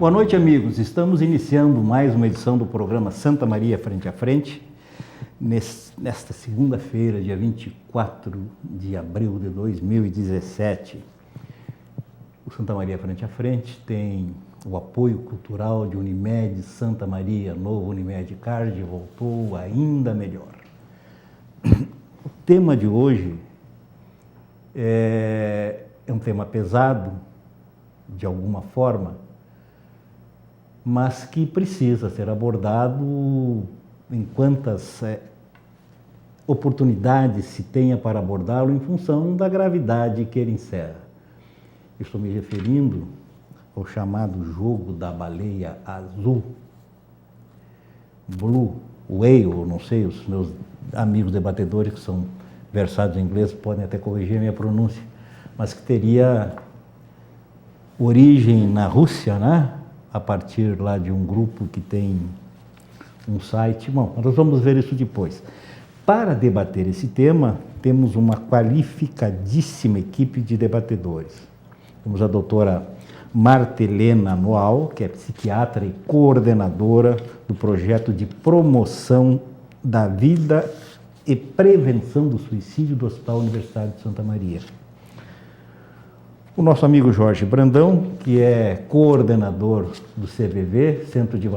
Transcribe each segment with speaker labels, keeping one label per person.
Speaker 1: Boa noite, amigos. Estamos iniciando mais uma edição do programa Santa Maria Frente a Frente, nesta segunda-feira, dia 24 de abril de 2017. O Santa Maria Frente a Frente tem o apoio cultural de Unimed Santa Maria, novo Unimed Card, voltou ainda melhor. O tema de hoje é um tema pesado, de alguma forma, mas que precisa ser abordado em quantas oportunidades se tenha para abordá-lo em função da gravidade que ele encerra. Estou me referindo ao chamado jogo da baleia azul, Blue Whale, não sei, os meus amigos debatedores que são versados em inglês podem até corrigir a minha pronúncia, mas que teria origem na Rússia, né? A partir lá de um grupo que tem um site. Bom, nós vamos ver isso depois. Para debater esse tema, temos uma qualificadíssima equipe de debatedores. Temos a doutora Marta Helena Noal, que é psiquiatra e coordenadora do projeto de promoção da vida e prevenção do suicídio do Hospital Universitário de Santa Maria. O nosso amigo Jorge Brandão, que é coordenador do CVV, Centro de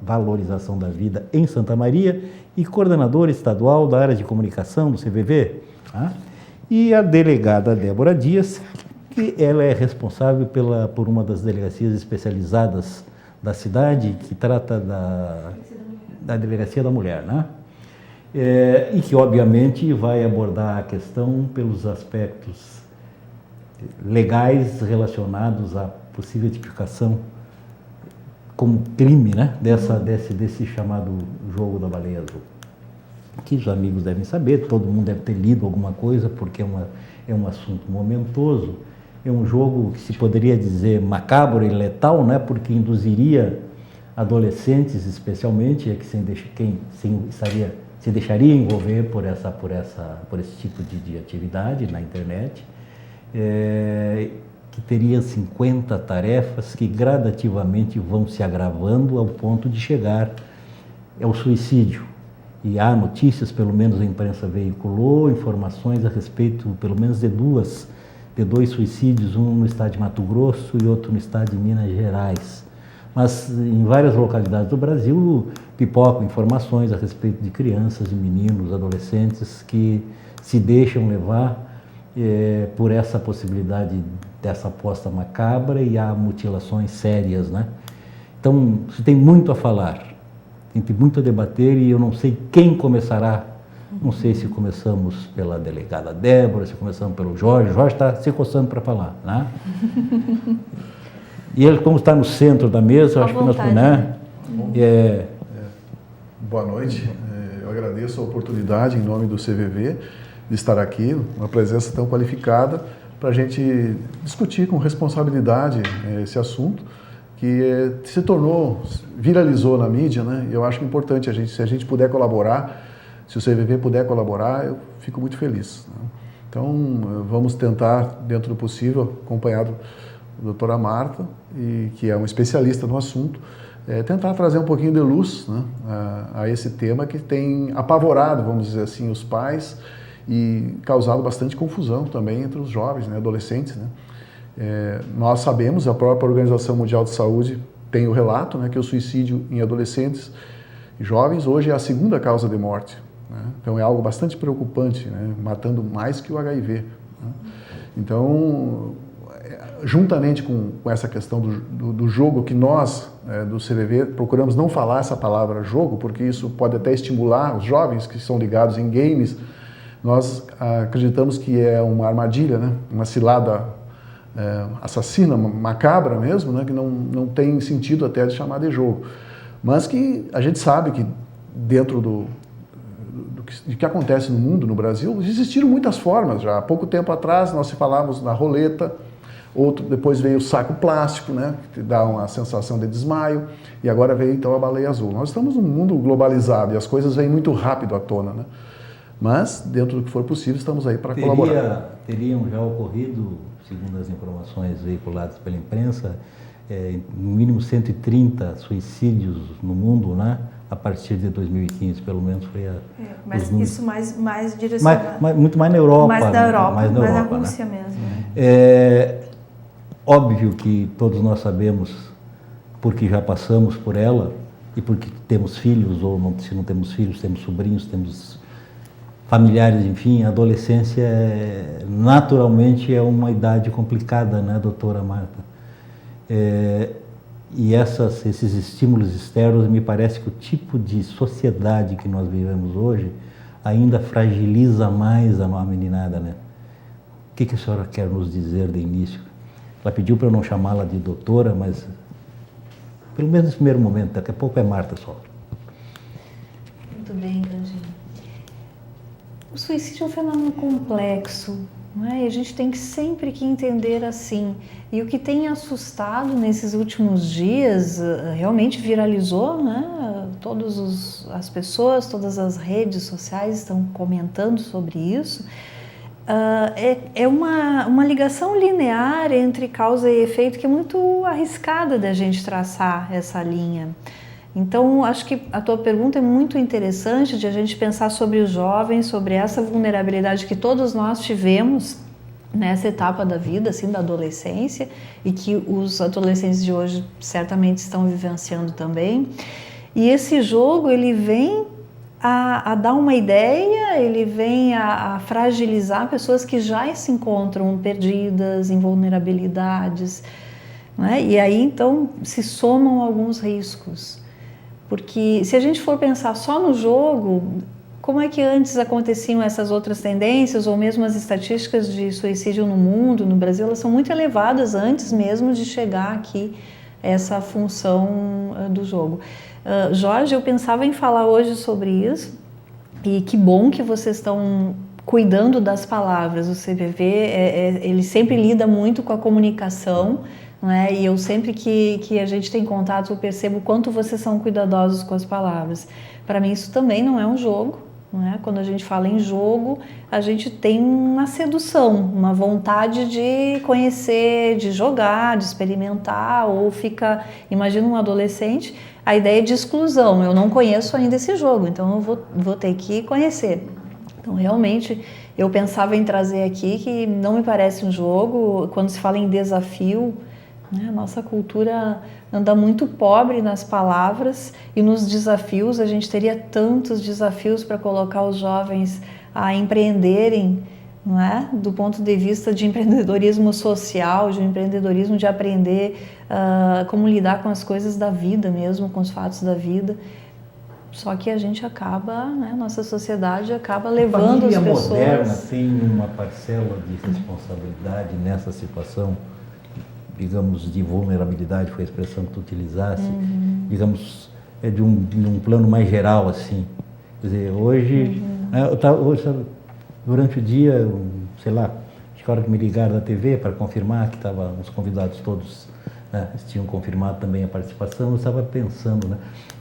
Speaker 1: Valorização da Vida em Santa Maria, e coordenador estadual da área de comunicação do CVV. Tá? E a delegada Débora Dias, que ela é responsável por uma das delegacias especializadas da cidade, que trata da Delegacia da Mulher, né? E que, obviamente, vai abordar a questão pelos aspectos legais relacionados à possível tipificação como crime, né? Desse chamado jogo da baleia azul. Que os amigos devem saber, todo mundo deve ter lido alguma coisa, porque é um assunto momentoso, é um jogo que se poderia dizer macabro e letal, né? Porque induziria adolescentes, especialmente, quem se deixaria envolver por esse tipo de atividade na internet, que teria 50 tarefas que gradativamente vão se agravando ao ponto de chegar ao suicídio. E há notícias, pelo menos a imprensa veiculou, informações a respeito, pelo menos de dois suicídios, um no estado de Mato Grosso e outro no estado de Minas Gerais. Mas em várias localidades do Brasil pipocam informações a respeito de crianças, de meninos, adolescentes que se deixam levar por essa possibilidade dessa aposta macabra, e há mutilações sérias, né? Então, se tem muito a falar, tem muito a debater, e eu não sei quem começará. Não sei se começamos pela delegada Débora, se começamos pelo Jorge. Jorge está se coçando para falar, né? E ele, como está no centro da mesa, eu acho que nós... Né?
Speaker 2: Boa noite. Eu agradeço a oportunidade, em nome do CVV, de estar aqui, uma presença tão qualificada, para a gente discutir com responsabilidade esse assunto, que viralizou na mídia, né? Eu acho importante, se a gente puder colaborar, se o CVV puder colaborar, eu fico muito feliz, né? Então, vamos tentar, dentro do possível, acompanhado da doutora Marta, que é uma especialista no assunto, tentar trazer um pouquinho de luz, né, a esse tema que tem apavorado, vamos dizer assim, os pais, e causado bastante confusão também entre os jovens, né, adolescentes, né? Nós sabemos, a própria Organização Mundial de Saúde tem o relato, né, que o suicídio em adolescentes e jovens hoje é a segunda causa de morte, né? Então é algo bastante preocupante, né, matando mais que o HIV, né? Então, juntamente com essa questão do jogo, que nós, do CVV, procuramos não falar essa palavra jogo, porque isso pode até estimular os jovens que são ligados em games. Nós acreditamos que é uma armadilha, né? Uma cilada assassina, macabra mesmo, né? Que não tem sentido até de chamar de jogo. Mas que a gente sabe que dentro do que acontece no mundo, no Brasil, existiram muitas formas já. Há pouco tempo atrás nós falávamos na roleta, depois veio o saco plástico, né? Que dá uma sensação de desmaio, e agora veio então a baleia azul. Nós estamos num mundo globalizado e as coisas vêm muito rápido à tona, né? Mas, dentro do que for possível, estamos aí para colaborar.
Speaker 1: Teriam já ocorrido, segundo as informações veiculadas pela imprensa, no mínimo 130 suicídios no mundo, né? A partir de 2015, pelo menos foi
Speaker 3: mas isso mais direcionado.
Speaker 1: Muito mais na Europa.
Speaker 3: Mais na Europa, mais na
Speaker 1: Europa,
Speaker 3: Rússia,
Speaker 1: né?
Speaker 3: mesmo.
Speaker 1: Óbvio que todos nós sabemos, porque já passamos por ela, e porque temos filhos, ou não, se não temos filhos, temos sobrinhos, temos familiares, enfim, a adolescência naturalmente é uma idade complicada, né, doutora Marta? E esses estímulos externos, me parece que o tipo de sociedade que nós vivemos hoje ainda fragiliza mais a meninada, né? O que a senhora quer nos dizer de início? Ela pediu para eu não chamá-la de doutora, mas pelo menos nesse primeiro momento, daqui a pouco é Marta só.
Speaker 4: Muito bem, Grandinho. O suicídio é um fenômeno complexo, não é? E a gente tem que sempre entender assim. E o que tem assustado nesses últimos dias, realmente viralizou, né? As pessoas, todas as redes sociais estão comentando sobre isso. É uma ligação linear entre causa e efeito que é muito arriscada da gente traçar essa linha. Então, acho que a tua pergunta é muito interessante de a gente pensar sobre os jovens, sobre essa vulnerabilidade que todos nós tivemos nessa etapa da vida, assim, da adolescência, e que os adolescentes de hoje certamente estão vivenciando também. E esse jogo, ele vem a dar uma ideia, ele vem a fragilizar pessoas que já se encontram perdidas, em vulnerabilidades, né? E aí, então, se somam alguns riscos. Porque se a gente for pensar só no jogo, como é que antes aconteciam essas outras tendências, ou mesmo as estatísticas de suicídio no mundo, no Brasil, elas são muito elevadas antes mesmo de chegar aqui essa função do jogo. Jorge, eu pensava em falar hoje sobre isso, e que bom que vocês estão cuidando das palavras. O CVV, ele sempre lida muito com a comunicação, não é? E eu sempre que a gente tem contato, eu percebo o quanto vocês são cuidadosos com as palavras. Para mim isso também não é um jogo, não é? Quando a gente fala em jogo, a gente tem uma sedução, uma vontade de conhecer, de jogar, de experimentar, ou imagina um adolescente, a ideia de exclusão, eu não conheço ainda esse jogo, então eu vou ter que conhecer. Então realmente eu pensava em trazer aqui que não me parece um jogo. Quando se fala em desafio, né, a nossa cultura anda muito pobre nas palavras, e nos desafios, a gente teria tantos desafios para colocar os jovens a empreenderem, não é? Do ponto de vista de empreendedorismo social, de empreendedorismo de aprender como lidar com as coisas da vida mesmo, com os fatos da vida. Só que a gente acaba, né, nossa sociedade acaba levando as pessoas...
Speaker 1: A família moderna tem uma parcela de responsabilidade nessa situação, digamos, de vulnerabilidade, foi a expressão que tu utilizasse, digamos, de um plano mais geral, assim. Quer dizer, hoje, durante o dia, sei lá, acho que a hora que me ligaram da TV para confirmar que estavam os convidados todos, né, tinham confirmado também a participação, eu estava pensando, né,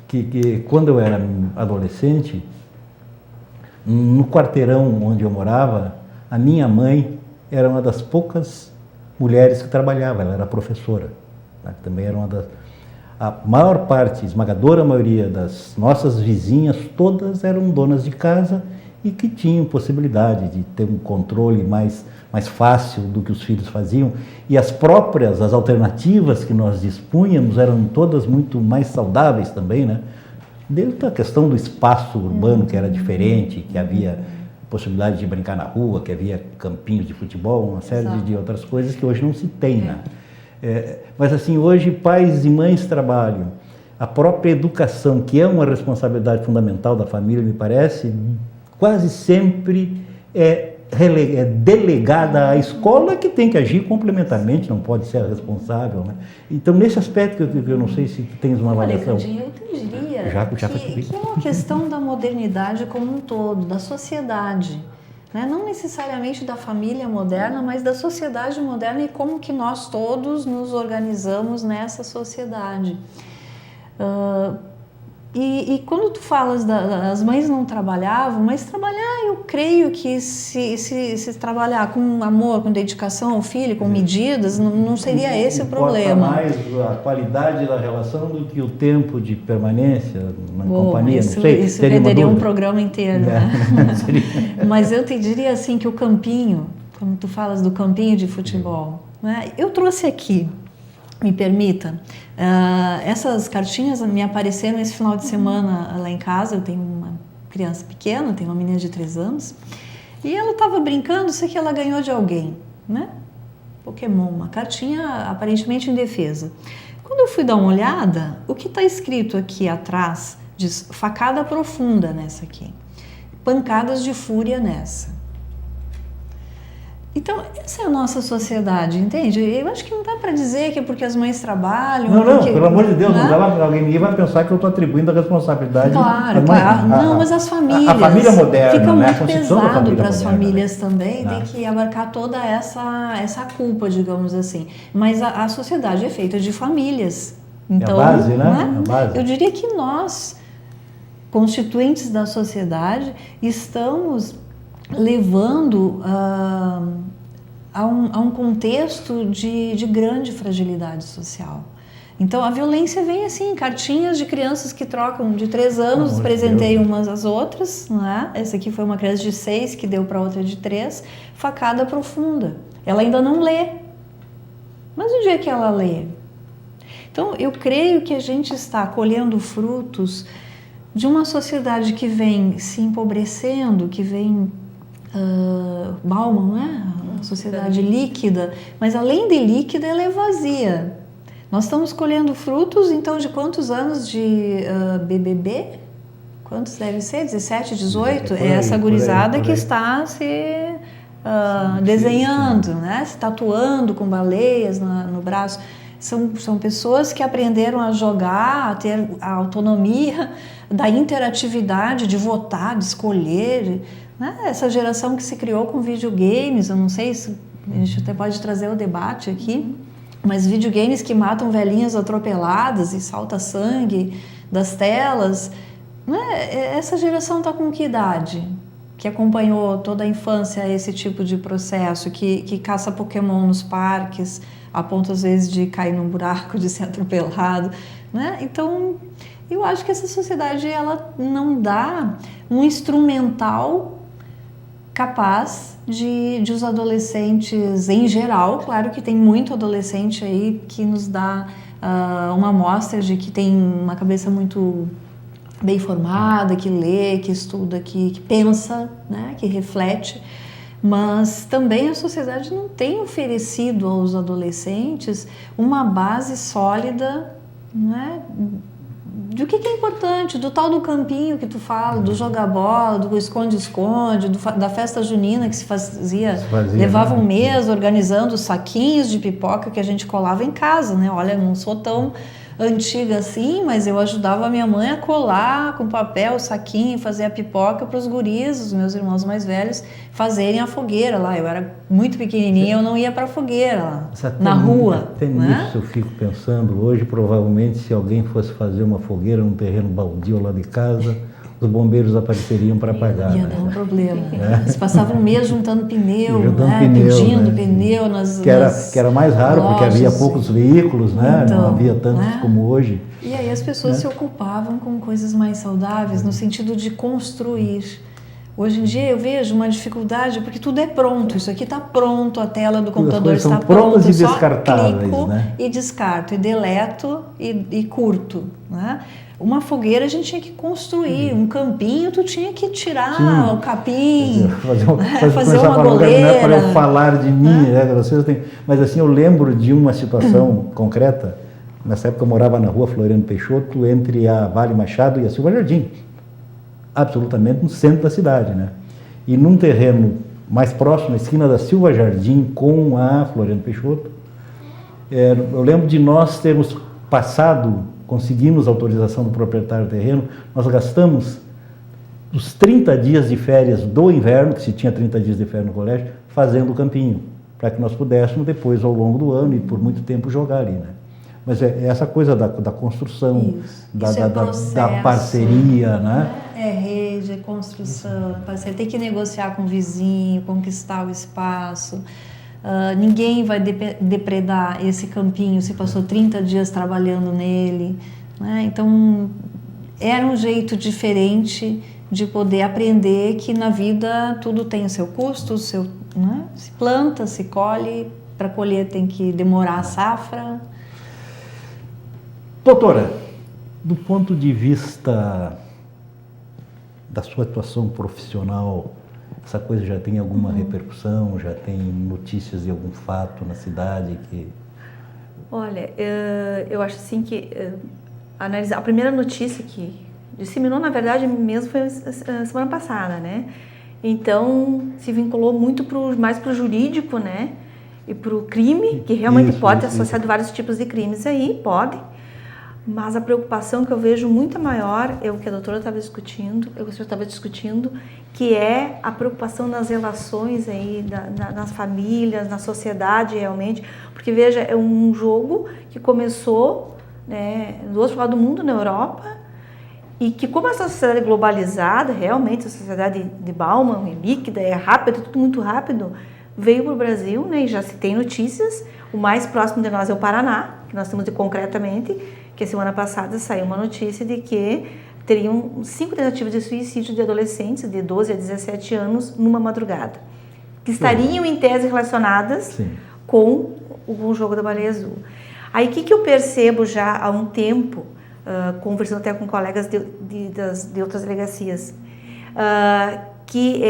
Speaker 1: que quando eu era adolescente, no quarteirão onde eu morava, a minha mãe era uma das poucas mulheres que trabalhava, ela era professora, né? Também era uma das... A maior parte, esmagadora maioria das nossas vizinhas, todas eram donas de casa e que tinham possibilidade de ter um controle mais fácil do que os filhos faziam, e as alternativas que nós dispunhamos eram todas muito mais saudáveis também, né? Desde a questão do espaço urbano, que era diferente, que havia possibilidade de brincar na rua, que havia campinhos de futebol, uma série de outras coisas que hoje não se tem, né? Mas assim, hoje pais e mães trabalham, a própria educação, que é uma responsabilidade fundamental da família, me parece, quase sempre é delegada à escola, que tem que agir complementarmente, não pode ser a responsável, né? Então, nesse aspecto, eu não sei se tu tens uma avaliação.
Speaker 4: Olha, Candinho, eu diria que é uma questão da modernidade como um todo, da sociedade, né? Não necessariamente da família moderna, mas da sociedade moderna e como que nós todos nos organizamos nessa sociedade. E quando tu falas as mães não trabalhavam, mas trabalhar, eu creio que se trabalhar com amor, com dedicação ao filho, com medidas, não seria esse o problema.
Speaker 1: Mais a qualidade da relação do que o tempo de permanência na companhia.
Speaker 4: Isso,
Speaker 1: não sei,
Speaker 4: isso
Speaker 1: teria
Speaker 4: renderia um programa inteiro, né? Mas eu te diria assim que o campinho, como tu falas do campinho de futebol, né? Eu trouxe aqui, me permita, essas cartinhas me apareceram esse final de semana lá em casa. Eu tenho uma criança pequena, tenho uma menina de 3 anos, e ela estava brincando, sei que ela ganhou de alguém, né? Pokémon, uma cartinha aparentemente indefesa. Quando eu fui dar uma olhada, o que está escrito aqui atrás diz facada profunda nessa aqui, pancadas de fúria nessa. Então, essa é a nossa sociedade, entende? Eu acho que não dá para dizer que é porque as mães trabalham...
Speaker 1: Não, pelo amor de Deus, ninguém vai pensar que eu estou atribuindo a responsabilidade...
Speaker 4: Claro, mas as famílias...
Speaker 1: A família moderna,
Speaker 4: fica
Speaker 1: né?
Speaker 4: muito pesado para as famílias também,
Speaker 1: né?
Speaker 4: Tem que abarcar toda essa culpa, digamos assim. Mas a sociedade é feita de famílias. Então,
Speaker 1: é a base, né? É a base.
Speaker 4: Eu diria que nós, constituintes da sociedade, estamos levando a um contexto de grande fragilidade social. Então, a violência vem assim, cartinhas de crianças que trocam de 3 anos, presenteiam umas às outras, né? Essa aqui foi uma criança de 6 que deu para outra de 3, facada profunda. Ela ainda não lê, mas o dia que ela lê? Então, eu creio que a gente está colhendo frutos de uma sociedade que vem se empobrecendo, que vem... Bauman, né? A sociedade líquida, mas além de líquida, ela é vazia. Nós estamos colhendo frutos, então, de quantos anos de BBB? Quantos deve ser? 17, 18? É essa gurizada que está se desenhando, né? Se tatuando com baleias no braço. São pessoas que aprenderam a jogar, a ter a autonomia da interatividade, de votar, de escolher, né? Essa geração que se criou com videogames, eu não sei se a gente até pode trazer o debate aqui, mas videogames que matam velhinhas atropeladas e salta sangue das telas, né? Essa geração está com que idade? Que acompanhou toda a infância esse tipo de processo, que caça Pokémon nos parques, a ponto às vezes de cair num buraco, de ser atropelado, né? Então, eu acho que essa sociedade ela não dá um instrumental capaz de os adolescentes em geral. Claro que tem muito adolescente aí que nos dá uma amostra de que tem uma cabeça muito bem formada, que lê, que estuda, que pensa, né, que reflete, mas também a sociedade não tem oferecido aos adolescentes uma base sólida, né, do que é importante, do tal do campinho que tu fala, do jogar bola, do esconde-esconde, da festa junina que se fazia levava um mês organizando os saquinhos de pipoca que a gente colava em casa, né? Olha, não sou tão antiga assim, mas eu ajudava a minha mãe a colar com papel o saquinho, fazer a pipoca para os guris, os meus irmãos mais velhos, fazerem a fogueira lá. Eu era muito pequenininha, eu não ia para a fogueira lá, na rua.
Speaker 1: Até nisso eu fico pensando, hoje provavelmente se alguém fosse fazer uma fogueira num terreno baldio lá de casa, os bombeiros apareceriam para apagar.
Speaker 4: Ia dar um problema. Eles passavam um mês juntando pneu,
Speaker 1: pedindo
Speaker 4: pneu nas
Speaker 1: que era mais raro, lojas, porque havia poucos veículos, né?
Speaker 4: Então,
Speaker 1: não havia tantos como hoje.
Speaker 4: E aí as pessoas se ocupavam com coisas mais saudáveis, no sentido de construir. Hoje em dia eu vejo uma dificuldade, porque tudo é pronto, isso aqui está pronto, a tela do computador está pronta,
Speaker 1: e descartáveis,
Speaker 4: clico,
Speaker 1: né?
Speaker 4: E descarto, e deleto e curto, né? Uma fogueira a gente tinha que construir, um campinho tu tinha que tirar o capim, fazer uma goleira.
Speaker 1: Não é para eu falar de mim, mas assim, eu lembro de uma situação concreta. Nessa época eu morava na rua Floriano Peixoto, entre a Vale Machado e a Silva Jardim, absolutamente no centro da cidade, né? E num terreno mais próximo, na esquina da Silva Jardim com a Floriano Peixoto, eu lembro de nós termos conseguimos autorização do proprietário do terreno, nós gastamos os 30 dias de férias do inverno, que se tinha 30 dias de férias no colégio, fazendo o campinho, para que nós pudéssemos depois, ao longo do ano e por muito tempo, jogar ali, né? Mas é essa coisa da construção, da parceria, né?
Speaker 4: É rede, é construção, parceria. Tem que negociar com o vizinho, conquistar o espaço. Ninguém vai depredar esse campinho se passou 30 dias trabalhando nele, né? Então, era um jeito diferente de poder aprender que na vida tudo tem o seu custo, né? Se planta, se colhe, para colher tem que demorar a safra.
Speaker 1: Doutora, do ponto de vista da sua atuação profissional, essa coisa já tem alguma repercussão? Já tem notícias de algum fato na cidade que...
Speaker 3: Olha, eu acho assim que a primeira notícia que disseminou, na verdade, mesmo foi semana passada, né? Então, se vinculou muito mais para o jurídico, né? E para o crime, que realmente pode ter associado vários tipos de crimes aí, pode. Mas a preocupação que eu vejo muito maior é o que a doutora estava discutindo, o que o senhor estava discutindo, que é a preocupação nas relações aí, nas famílias, na sociedade realmente. Porque, veja, é um jogo que começou, né, do outro lado do mundo, na Europa, e que como essa sociedade é globalizada, realmente a sociedade de Bauman é líquida, é rápida, tudo muito rápido, veio para o Brasil, né, e já se tem notícias. O mais próximo de nós é o Paraná, que nós temos concretamente, que a semana passada saiu uma notícia de que teriam 5 tentativas de suicídio de adolescentes de 12 a 17 anos numa madrugada, que estariam em tese relacionadas com o jogo da baleia azul. Aí o que eu percebo já há um tempo, conversando até com colegas de outras delegacias, que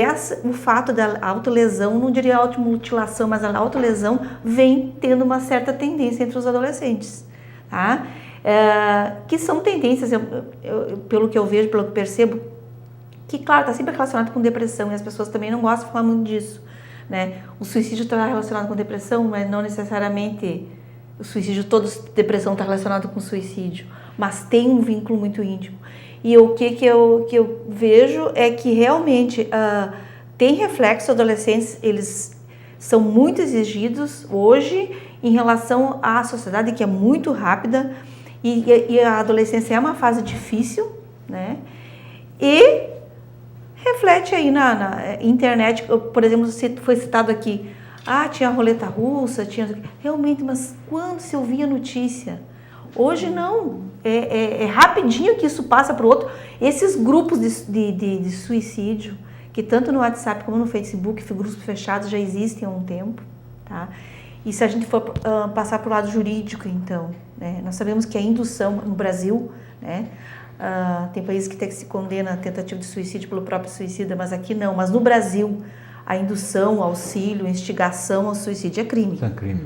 Speaker 3: o fato da autolesão, não diria automutilação, mas a autolesão vem tendo uma certa tendência entre os adolescentes, tá? Que são tendências, pelo que eu vejo, pelo que percebo, que, claro, está sempre relacionado com depressão, e as pessoas também não gostam de falar muito disso, né? O suicídio está relacionado com depressão, mas não necessariamente o suicídio, depressão está relacionado com suicídio, mas tem um vínculo muito íntimo. E o que eu vejo é que realmente tem reflexo, adolescentes, eles são muito exigidos hoje em relação à sociedade, que é muito rápida, e a adolescência é uma fase difícil, né? E reflete aí na internet, por exemplo, foi citado aqui, tinha a roleta russa, realmente, mas quando se ouvia notícia? Hoje não, é rapidinho que isso passa para o outro. Esses grupos de suicídio, que tanto no WhatsApp como no Facebook, grupos fechados, já existem há um tempo, tá? E se a gente for passar para o lado jurídico, então, né, nós sabemos que a indução no Brasil, né, tem países que se condena a tentativa de suicídio pelo próprio suicida, mas aqui não. Mas no Brasil, a indução, auxílio, instigação ao suicídio é crime.
Speaker 1: É crime.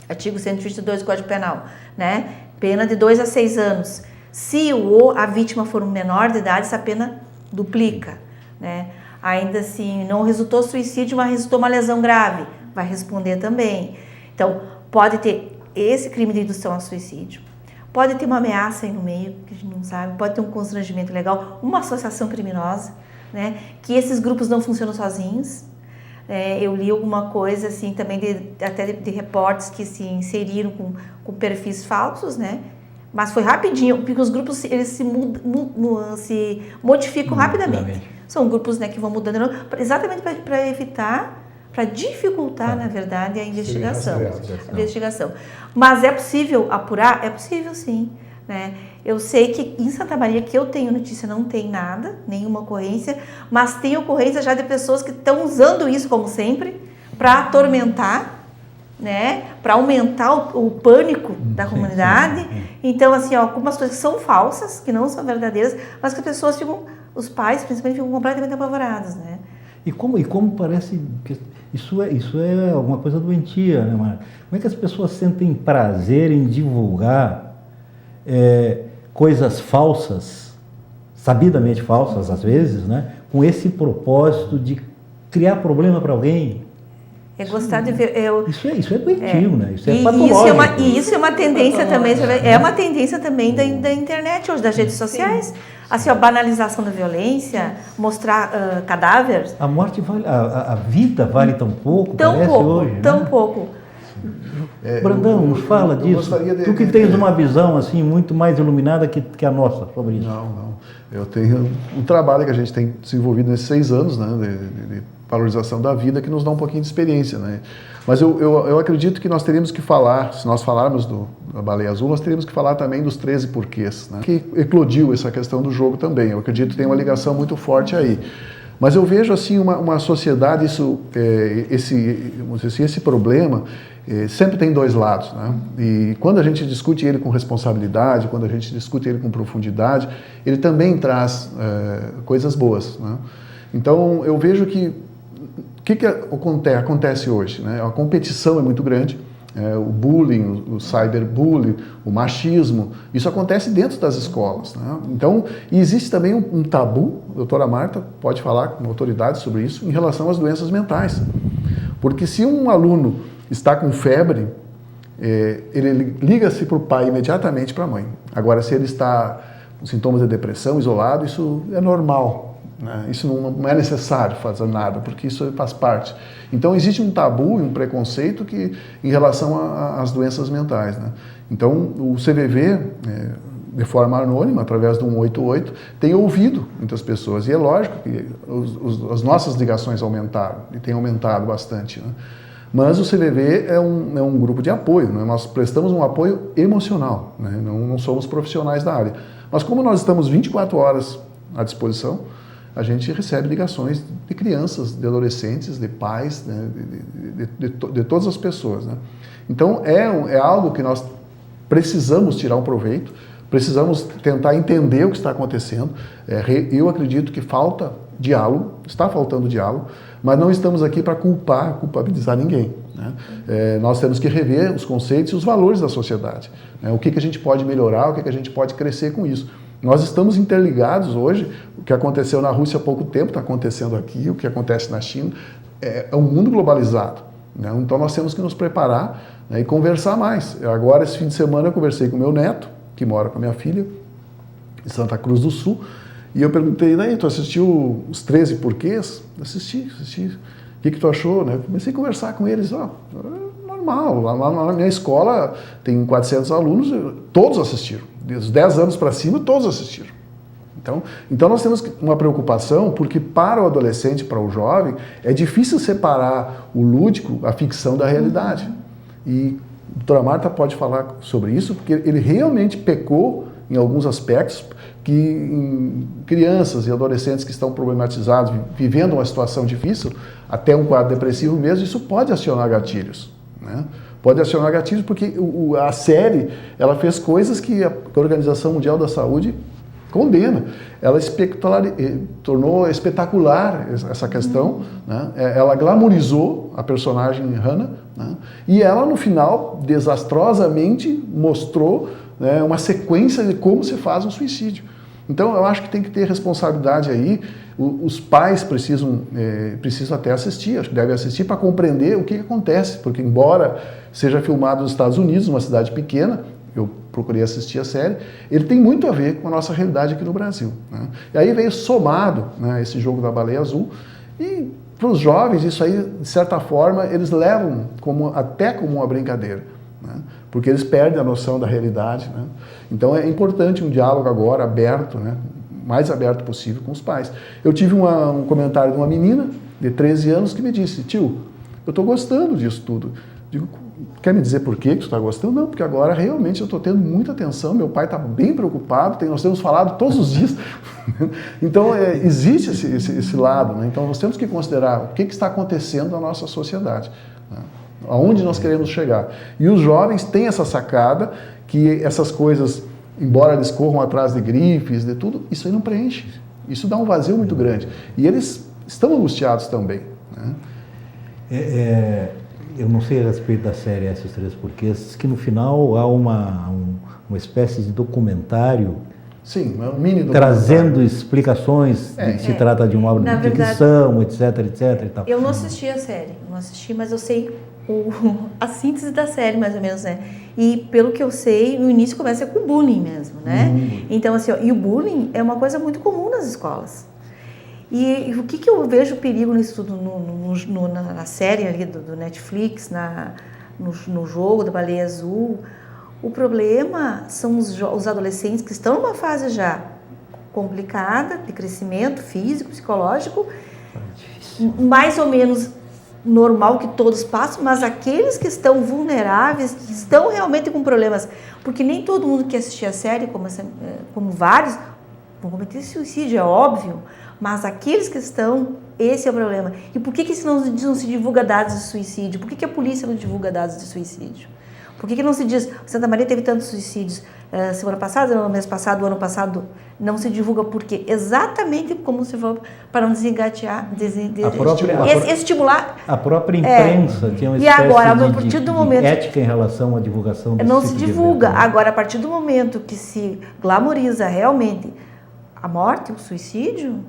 Speaker 3: Artigo 122 do Código Penal, né? Pena de 2 a 6 anos. Se a vítima for um menor de idade, essa pena duplica, né? Ainda assim, não resultou suicídio, mas resultou uma lesão grave, vai responder também. Então, pode ter esse crime de indução ao suicídio, pode ter uma ameaça aí no meio, que a gente não sabe, pode ter um constrangimento legal, uma associação criminosa, né? Que esses grupos não funcionam sozinhos. Eu li alguma coisa assim também até de repórteres que se inseriram com perfis falsos, né? Mas foi rapidinho, porque os grupos eles se modificam rapidamente. São grupos, né, que vão mudando exatamente para evitar, para dificultar, na verdade, a investigação. Mas é possível apurar? É possível, sim, né? Eu sei que em Santa Maria, que eu tenho notícia, não tem nada, nenhuma ocorrência, mas tem ocorrência já de pessoas que estão usando isso, como sempre, para atormentar, né? Para aumentar o pânico da comunidade. Então, assim, algumas coisas que são falsas, que não são verdadeiras, mas que as pessoas ficam, os pais principalmente, ficam completamente apavorados, né?
Speaker 1: E como parece que isso é alguma coisa doentia, né, Mara? Como é que as pessoas sentem prazer em divulgar coisas falsas, sabidamente falsas às vezes, né? Com esse propósito de criar problema para alguém?
Speaker 3: É gostar de ver.
Speaker 1: Isso é doentio, né? Isso é patológico.
Speaker 3: Isso é uma tendência também. É uma tendência também da internet hoje, das redes sociais. Assim, a banalização da violência, mostrar cadáveres.
Speaker 1: A morte vale, a vida vale tão pouco,
Speaker 3: tão
Speaker 1: parece
Speaker 3: pouco,
Speaker 1: hoje,
Speaker 3: tão
Speaker 1: né?
Speaker 3: pouco.
Speaker 1: Brandão, nos fala disso. Tu que tens uma visão assim muito mais iluminada que a nossa sobre isso.
Speaker 2: Não. Eu tenho um trabalho que a gente tem desenvolvido nesses 6 anos, né, de valorização da vida, que nos dá um pouquinho de experiência, né? Mas eu acredito que nós teríamos que falar, se nós falarmos da Baleia Azul, nós teríamos que falar também dos 13 porquês, né? Que eclodiu essa questão do jogo também. Eu acredito que tem uma ligação muito forte aí. Mas eu vejo assim uma sociedade, esse problema sempre tem 2 lados, né? E quando a gente discute ele com responsabilidade, quando a gente discute ele com profundidade, ele também traz coisas boas, né? Então eu vejo que o que acontece hoje, né? A competição é muito grande. O bullying, o cyberbullying, o machismo, isso acontece dentro das escolas, né? Então, existe também um tabu, a doutora Marta pode falar com autoridade sobre isso, em relação às doenças mentais. Porque se um aluno está com febre, ele liga-se para o pai imediatamente para a mãe. Agora, se ele está com sintomas de depressão, isolado, isso é normal. Isso não é necessário fazer nada, porque isso faz parte. Então, existe um tabu e um preconceito em relação às doenças mentais, né? Então, o CVV, de forma anônima, através do 188, tem ouvido muitas pessoas. E é lógico que as nossas ligações aumentaram, e tem aumentado bastante, né? Mas o CVV é um grupo de apoio, né? Nós prestamos um apoio emocional, né? Não somos profissionais da área. Mas como nós estamos 24 horas à disposição, a gente recebe ligações de crianças, de adolescentes, de pais, né, de todas as pessoas, né? Então, é algo que nós precisamos tirar um proveito, precisamos tentar entender o que está acontecendo. Eu acredito que falta diálogo, está faltando diálogo, mas não estamos aqui para culpabilizar ninguém, né? Nós temos que rever os conceitos e os valores da sociedade, né? O que a gente pode melhorar, o que a gente pode crescer com isso. Nós estamos interligados hoje, o que aconteceu na Rússia há pouco tempo está acontecendo aqui, o que acontece na China, é um mundo globalizado, né? Então nós temos que nos preparar, né, e conversar mais. Agora, esse fim de semana, eu conversei com meu neto, que mora com a minha filha, em Santa Cruz do Sul, e eu perguntei, daí, tu assistiu os 13 porquês? Assisti. O que tu achou, né? Comecei a conversar com eles, normal, lá na minha escola tem 400 alunos, todos assistiram. Dos 10 anos para cima, todos assistiram. Então nós temos uma preocupação, porque para o adolescente, para o jovem, é difícil separar o lúdico, a ficção da realidade. E a doutora Marta pode falar sobre isso, porque ele realmente pecou em alguns aspectos, que em crianças e adolescentes que estão problematizados, vivendo uma situação difícil, até um quadro depressivo mesmo, isso pode acionar gatilhos, né? Pode acionar gatilhos porque a série, ela fez coisas que a Organização Mundial da Saúde condena. Ela tornou espetacular essa questão, né? Ela glamorizou a personagem Hannah, né? E ela, no final, desastrosamente mostrou, né, uma sequência de como se faz um suicídio. Então, eu acho que tem que ter responsabilidade aí. Os pais precisam até assistir, acho que devem assistir para compreender o que acontece, porque embora seja filmado nos Estados Unidos, uma cidade pequena, eu procurei assistir a série, ele tem muito a ver com a nossa realidade aqui no Brasil, né? E aí veio somado, né, esse jogo da Baleia Azul, e para os jovens isso aí, de certa forma, eles levam até como uma brincadeira, né? Porque eles perdem a noção da realidade, né? Então é importante um diálogo agora aberto, né, mais aberto possível com os pais. Eu tive um comentário de uma menina de 13 anos que me disse, tio, eu estou gostando disso tudo. Digo, quer me dizer por que tu está gostando? Não, porque agora realmente eu estou tendo muita atenção, meu pai está bem preocupado, nós temos falado todos os dias. Então, existe esse lado, né? Então nós temos que considerar o que está acontecendo na nossa sociedade, né? Aonde nós queremos chegar. E os jovens têm essa sacada que essas coisas, embora eles corram atrás de grifes, de tudo, isso aí não preenche. Isso dá um vazio muito grande. E eles estão angustiados também, né?
Speaker 1: Eu não sei a respeito da série Esses Três Porquês, que no final há uma espécie de documentário.
Speaker 2: Sim, um mini documentário.
Speaker 1: Trazendo explicações de que se trata de uma obra de ficção, etc, etc e tal.
Speaker 3: Eu não assisti a série, mas eu sei a síntese da série, mais ou menos, né? E pelo que eu sei, o início começa com bullying mesmo, né? Então, assim, e o bullying é uma coisa muito comum nas escolas. E o que eu vejo perigo nisso tudo na série ali do Netflix, no jogo da baleia azul. O problema são os adolescentes que estão numa fase já complicada, de crescimento físico, psicológico, mais ou menos normal que todos passam, mas aqueles que estão vulneráveis, que estão realmente com problemas, porque nem todo mundo que assistir a série, como vários, vão cometer suicídio, é óbvio, mas aqueles que estão, esse é o problema. E por que não se divulga dados de suicídio? Por que a polícia não divulga dados de suicídio? Por que não se diz, Santa Maria teve tantos suicídios semana passada, no mês passado, ano passado, não se divulga por quê? Exatamente como se for para não desengatear, estimular.
Speaker 1: A própria imprensa tinha uma
Speaker 3: espécie agora, a partir do momento,
Speaker 1: de ética em relação à divulgação desse
Speaker 3: não
Speaker 1: tipo
Speaker 3: se divulga. Agora, a partir do momento que se glamoriza realmente a morte, o suicídio,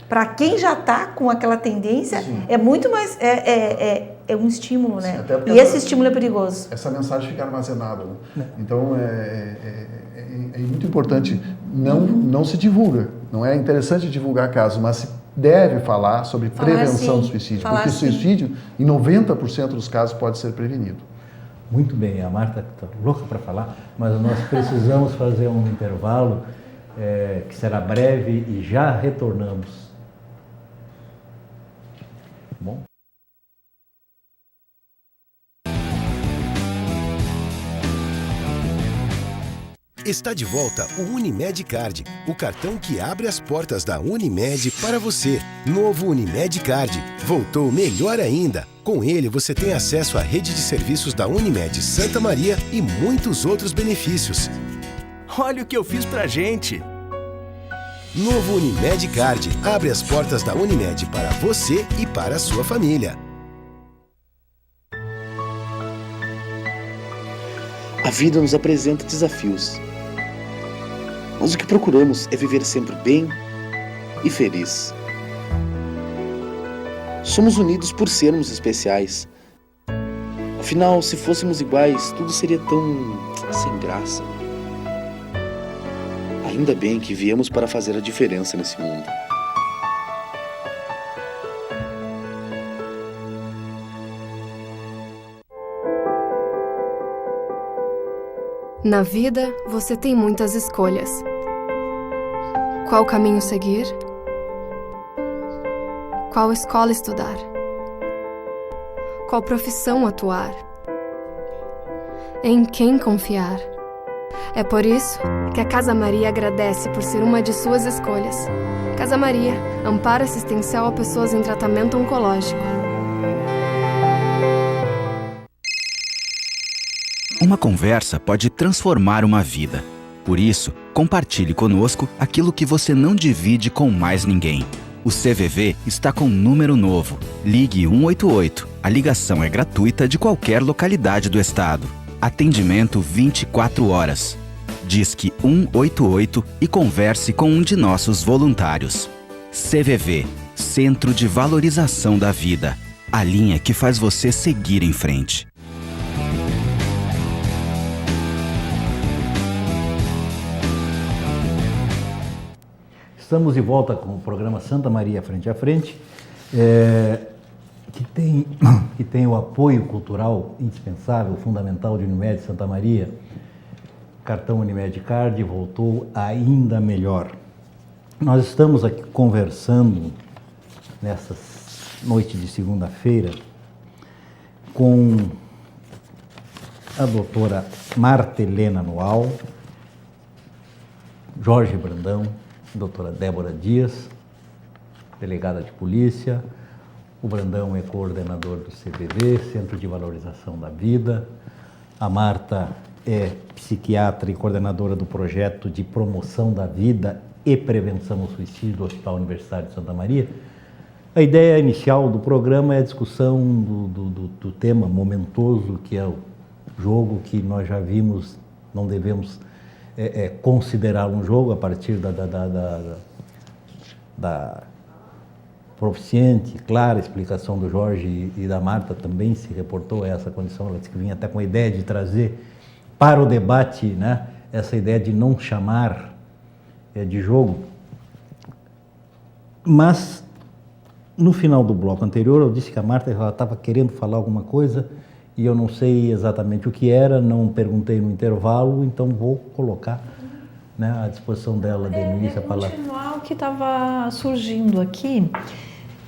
Speaker 3: para quem já está com aquela tendência, sim, é muito mais... É um estímulo, né? Sim, e esse estímulo é perigoso.
Speaker 2: Essa mensagem fica armazenada, né? Então, é muito importante. Não se divulga. Não é interessante divulgar casos, mas se deve falar sobre prevenção do suicídio. Porque o suicídio, em 90% dos casos, pode ser prevenido.
Speaker 1: Muito bem. A Marta está louca para falar, mas nós precisamos fazer um intervalo que será breve e já retornamos. Bom.
Speaker 5: Está de volta o Unimed Card, o cartão que abre as portas da Unimed para você. Novo Unimed Card, voltou melhor ainda. Com ele você tem acesso à rede de serviços da Unimed Santa Maria e muitos outros benefícios.
Speaker 6: Olha o que eu fiz pra gente!
Speaker 5: Novo Unimed Card, abre as portas da Unimed para você e para a sua família.
Speaker 7: A vida nos apresenta desafios. Mas o que procuramos é viver sempre bem e feliz. Somos unidos por sermos especiais. Afinal, se fôssemos iguais, tudo seria tão sem graça. Ainda bem que viemos para fazer a diferença nesse mundo.
Speaker 8: Na vida, você tem muitas escolhas. Qual caminho seguir? Qual escola estudar? Qual profissão atuar? Em quem confiar? É por isso que a Casa Maria agradece por ser uma de suas escolhas. Casa Maria, amparo assistencial a pessoas em tratamento oncológico.
Speaker 9: Uma conversa pode transformar uma vida. Por isso, compartilhe conosco aquilo que você não divide com mais ninguém. O CVV está com um número novo. Ligue 188. A ligação é gratuita de qualquer localidade do estado. Atendimento 24 horas. Disque 188 e converse com um de nossos voluntários. CVV, Centro de Valorização da Vida. A linha que faz você seguir em frente.
Speaker 1: Estamos de volta com o programa Santa Maria Frente a Frente, que tem o apoio cultural indispensável, fundamental de Unimed Santa Maria. O cartão Unimed Card voltou ainda melhor. Nós estamos aqui conversando nessa noite de segunda-feira com a doutora Marta Helena Noal, Jorge Brandão, doutora Débora Dias, delegada de polícia. O Brandão é coordenador do CVV, Centro de Valorização da Vida. A Marta é psiquiatra e coordenadora do projeto de promoção da vida e prevenção ao suicídio do Hospital Universitário de Santa Maria. A ideia inicial do programa é a discussão do tema momentoso, que é o jogo, que nós já vimos, não devemos considerar um jogo a partir da proficiente, clara explicação do Jorge e da Marta também se reportou a essa condição. Ela disse que vinha até com a ideia de trazer para o debate, né, essa ideia de não chamar de jogo. Mas no final do bloco anterior eu disse que a Marta estava querendo falar alguma coisa e eu não sei exatamente o que era, não perguntei no intervalo, então vou colocar, né, à disposição dela, Denise, a palavra.
Speaker 4: Continuar o que estava surgindo aqui,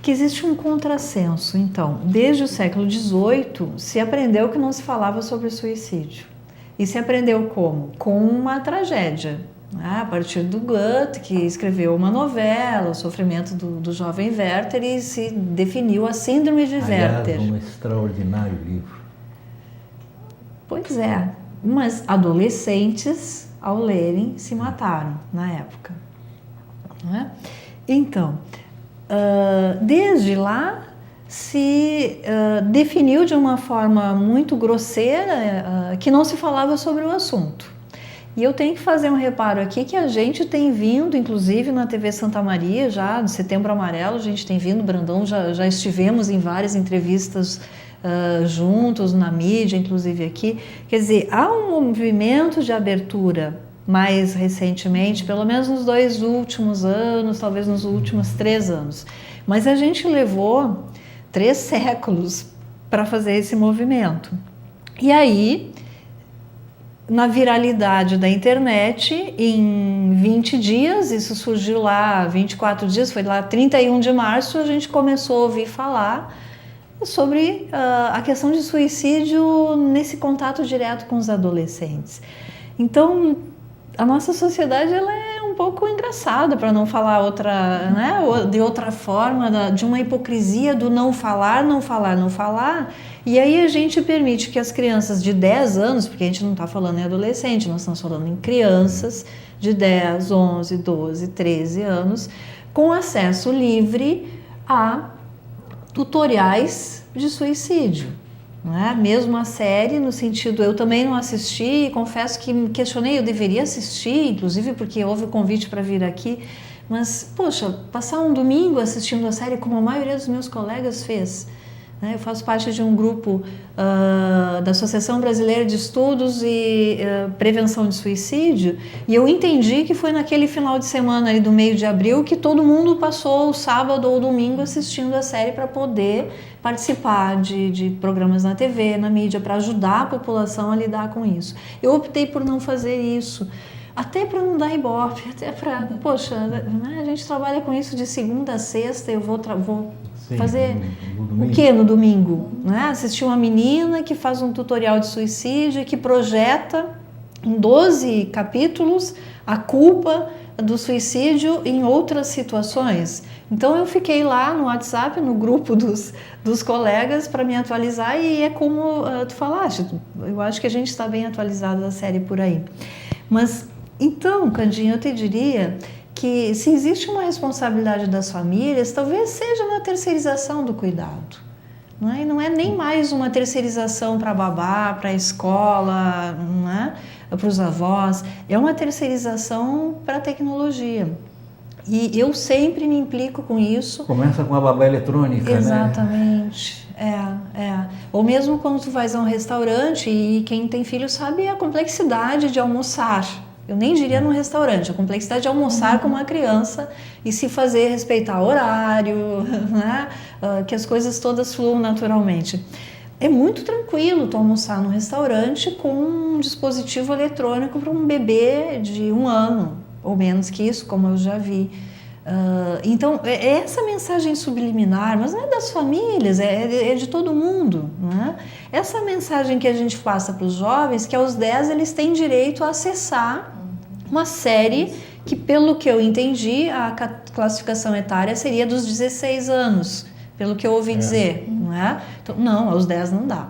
Speaker 4: que existe um contrassenso. Então, desde o século XVIII, se aprendeu que não se falava sobre suicídio. E se aprendeu como? Com uma tragédia. A partir do Goethe, que escreveu uma novela, O Sofrimento do Jovem Werther, e se definiu a Síndrome de Werther.
Speaker 1: Aliás, um extraordinário livro.
Speaker 4: Pois é, mas adolescentes, ao lerem, se mataram na época. Não é? Então, desde lá se definiu de uma forma muito grosseira que não se falava sobre o assunto. E eu tenho que fazer um reparo aqui que a gente tem vindo, inclusive na TV Santa Maria, já no Setembro Amarelo, a gente tem vindo, Brandão, já estivemos em várias entrevistas juntos, na mídia, inclusive aqui. Quer dizer, há um movimento de abertura mais recentemente, pelo menos nos 2 últimos anos, talvez nos últimos 3 anos. Mas a gente levou 3 séculos para fazer esse movimento. E aí, na viralidade da internet, em 20 dias, isso surgiu lá, 24 dias, foi lá 31 de março, a gente começou a ouvir falar sobre a questão de suicídio nesse contato direto com os adolescentes. Então, a nossa sociedade ela é um pouco engraçada, para não falar outra, né, de outra forma, de uma hipocrisia do não falar, não falar, não falar. E aí a gente permite que as crianças de 10 anos, porque a gente não está falando em adolescente, nós estamos falando em crianças de 10, 11, 12, 13 anos, com acesso livre a tutoriais de suicídio. Não é? Mesmo a série, no sentido, eu também não assisti, confesso que me questionei, eu deveria assistir, inclusive porque houve o convite para vir aqui, mas, poxa, passar um domingo assistindo a série como a maioria dos meus colegas fez. Né? Eu faço parte de um grupo da Associação Brasileira de Estudos e Prevenção de Suicídio, e eu entendi que foi naquele final de semana ali do meio de abril que todo mundo passou o sábado ou o domingo assistindo a série para poder participar de programas na TV, na mídia, para ajudar a população a lidar com isso. Eu optei por não fazer isso, até para não dar ibope, até para, poxa, né, a gente trabalha com isso de segunda a sexta, eu vou fazer o que no domingo? Né? Assistir uma menina que faz um tutorial de suicídio, que projeta em 12 capítulos a culpa do suicídio em outras situações. Então eu fiquei lá no WhatsApp, no grupo dos colegas, para me atualizar, e é como tu falaste, eu acho que a gente está bem atualizado da série por aí. Mas então, Candinha, eu te diria que se existe uma responsabilidade das famílias, talvez seja na terceirização do cuidado. Não é? E não é nem mais uma terceirização para babá, para a escola, não é? Para os avós, é uma terceirização para a tecnologia. E eu sempre me implico com isso.
Speaker 1: Começa com a babá eletrônica,
Speaker 4: exatamente, né? Ou mesmo quando tu vais a um restaurante, e quem tem filho sabe a complexidade de almoçar. Eu nem diria num restaurante, a complexidade de almoçar com uma criança e se fazer respeitar horário, né? Que as coisas todas fluam naturalmente. É muito tranquilo tu almoçar num restaurante com um dispositivo eletrônico para um bebê de 1 ano, ou menos que isso, como eu já vi. Então, é essa mensagem subliminar, mas não é das famílias, é de todo mundo. Né? Essa mensagem que a gente passa para os jovens, que aos 10 eles têm direito a acessar uma série que, pelo que eu entendi, a classificação etária seria dos 16 anos, pelo que eu ouvi dizer. Não é? Então, não, aos 10 não dá.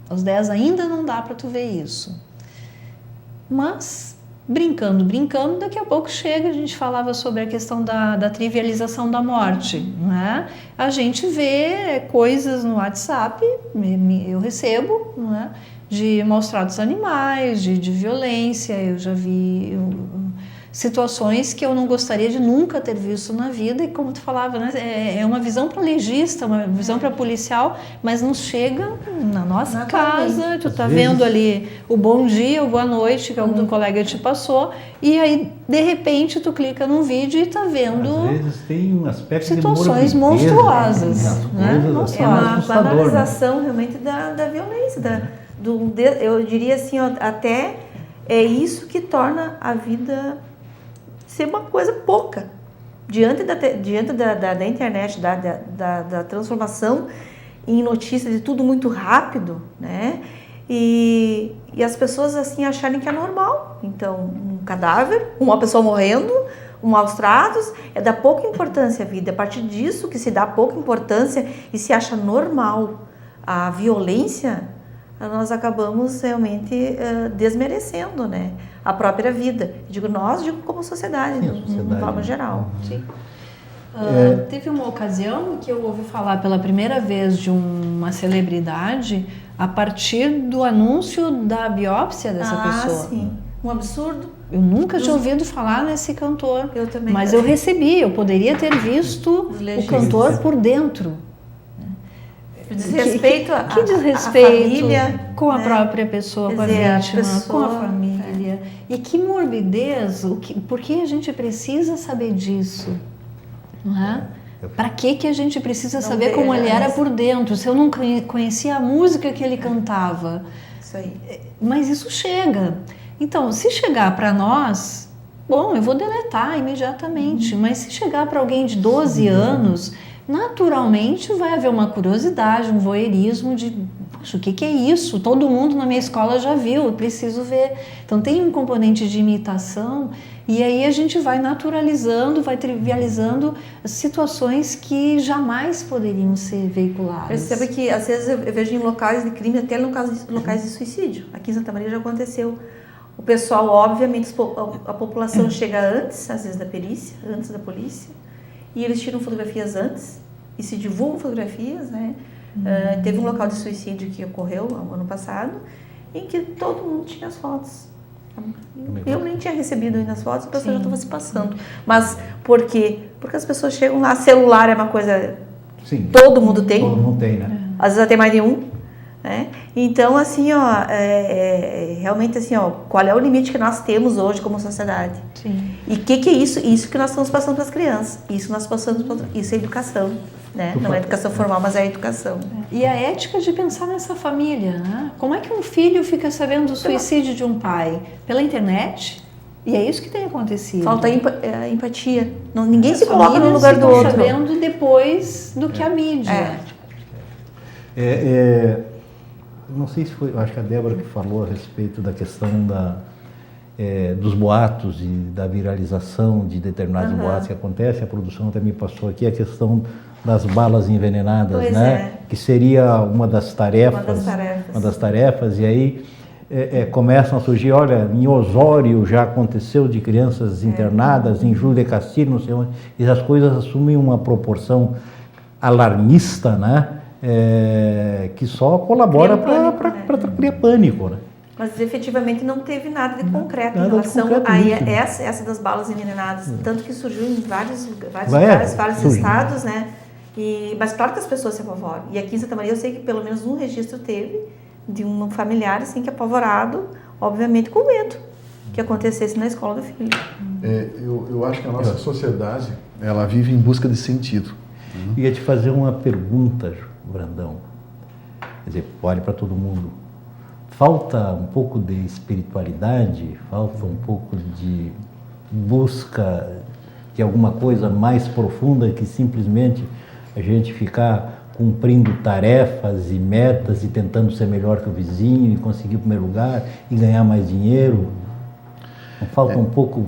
Speaker 4: Aos 10 ainda não dá para tu ver isso. Mas, brincando, daqui a pouco chega, a gente falava sobre a questão da trivialização da morte. Não é? A gente vê coisas no WhatsApp, eu recebo, não é? De maus tratos animais, de violência, eu já vi situações que eu não gostaria de nunca ter visto na vida, e como tu falava, né, é uma visão para legista, uma visão para policial, mas não chega na nossa casa, tu tá vendo ali o bom dia, o boa noite que algum colega te passou, e aí de repente tu clica num vídeo e tá vendo
Speaker 1: às vezes tem um aspecto
Speaker 4: situações
Speaker 1: de
Speaker 4: monstruosas, né?
Speaker 3: É uma banalização realmente da violência, eu diria assim, ó, até é isso que torna a vida ser uma coisa pouca. Diante da internet, da transformação em notícias de tudo muito rápido, né? E as pessoas assim acharem que é normal. Então, um cadáver, uma pessoa morrendo, maus tratos, é dar pouca importância à vida. É a partir disso que se dá pouca importância e se acha normal a violência, nós acabamos realmente desmerecendo, né, a própria vida. Digo como sociedade, de forma geral.
Speaker 4: Sim. Teve uma ocasião que eu ouvi falar pela primeira vez de uma celebridade a partir do anúncio da biópsia dessa pessoa.
Speaker 3: Sim. Um absurdo.
Speaker 4: Eu nunca tinha ouvido falar nesse cantor.
Speaker 3: Eu também.
Speaker 4: Mas eu poderia ter visto o cantor por dentro.
Speaker 3: Desrespeito
Speaker 4: que desrespeito
Speaker 3: a família,
Speaker 4: com a própria pessoa, com a vítima, com a família. E que morbidez, por que a gente precisa saber disso? Não é? Para que a gente precisa saber como ele era por dentro? Se eu não conhecia a música que ele cantava.
Speaker 3: Isso aí.
Speaker 4: Mas isso chega. Então, se chegar para nós, bom, eu vou deletar imediatamente. Mas se chegar para alguém de 12 anos... naturalmente vai haver uma curiosidade, um voyeurismo de, poxa, o que é isso? Todo mundo na minha escola já viu, eu preciso ver. Então tem um componente de imitação e aí a gente vai naturalizando, vai trivializando situações que jamais poderiam ser veiculadas.
Speaker 3: Percebe que às vezes eu vejo em locais de crime, até locais de suicídio. Aqui em Santa Maria já aconteceu. O pessoal, obviamente, a população chega antes, às vezes da perícia, antes da polícia, e eles tiram fotografias antes e se divulgam fotografias, né? Teve um local de suicídio que ocorreu ano passado, em que todo mundo tinha as fotos. Eu nem tinha recebido ainda as fotos, a pessoa já estava se passando. Mas por quê? Porque as pessoas chegam lá, celular é uma coisa...
Speaker 1: Sim.
Speaker 3: Todo mundo tem.
Speaker 1: Todo mundo tem, né?
Speaker 3: Às vezes até mais de um. Né? Então, assim, ó, realmente, assim, ó, qual é o limite que nós temos hoje como sociedade?
Speaker 4: Sim.
Speaker 3: E o que é isso? Isso que nós estamos passando para as crianças. Isso nós passamos, isso é educação, né? Não é educação formal, mas é educação.
Speaker 4: E a ética de pensar nessa família, né? Como é que um filho fica sabendo do suicídio de um pai? Pela internet? E é isso que tem acontecido.
Speaker 3: Falta empatia. Ninguém se coloca no lugar do outro.
Speaker 4: Sabendo depois do que a mídia.
Speaker 1: Não sei se foi, acho que a Débora que falou a respeito da questão dos boatos e da viralização de determinados boatos que acontecem. A produção também passou aqui a questão das balas envenenadas, né? Que seria uma das tarefas. E aí começam a surgir, olha, em Osório já aconteceu de crianças internadas, em Júlia de Castilho, não sei onde, e as coisas assumem uma proporção alarmista, né? Que só colabora para criar pânico, né?
Speaker 3: Mas efetivamente não teve nada de concreto em relação a essa das balas envenenadas, tanto que surgiu em vários estados, né? Mas claro que as pessoas se apavoram. E aqui em Santa Maria eu sei que pelo menos um registro teve de um familiar assim que apavorado, obviamente com medo que acontecesse na escola do filho.
Speaker 2: Eu acho que a nossa sociedade ela vive em busca de sentido.
Speaker 1: Ia te fazer uma pergunta, Brandão. Quer dizer, olhe para todo mundo. Falta um pouco de espiritualidade, falta um pouco de busca de alguma coisa mais profunda que simplesmente a gente ficar cumprindo tarefas e metas e tentando ser melhor que o vizinho e conseguir o primeiro lugar e ganhar mais dinheiro. Falta um pouco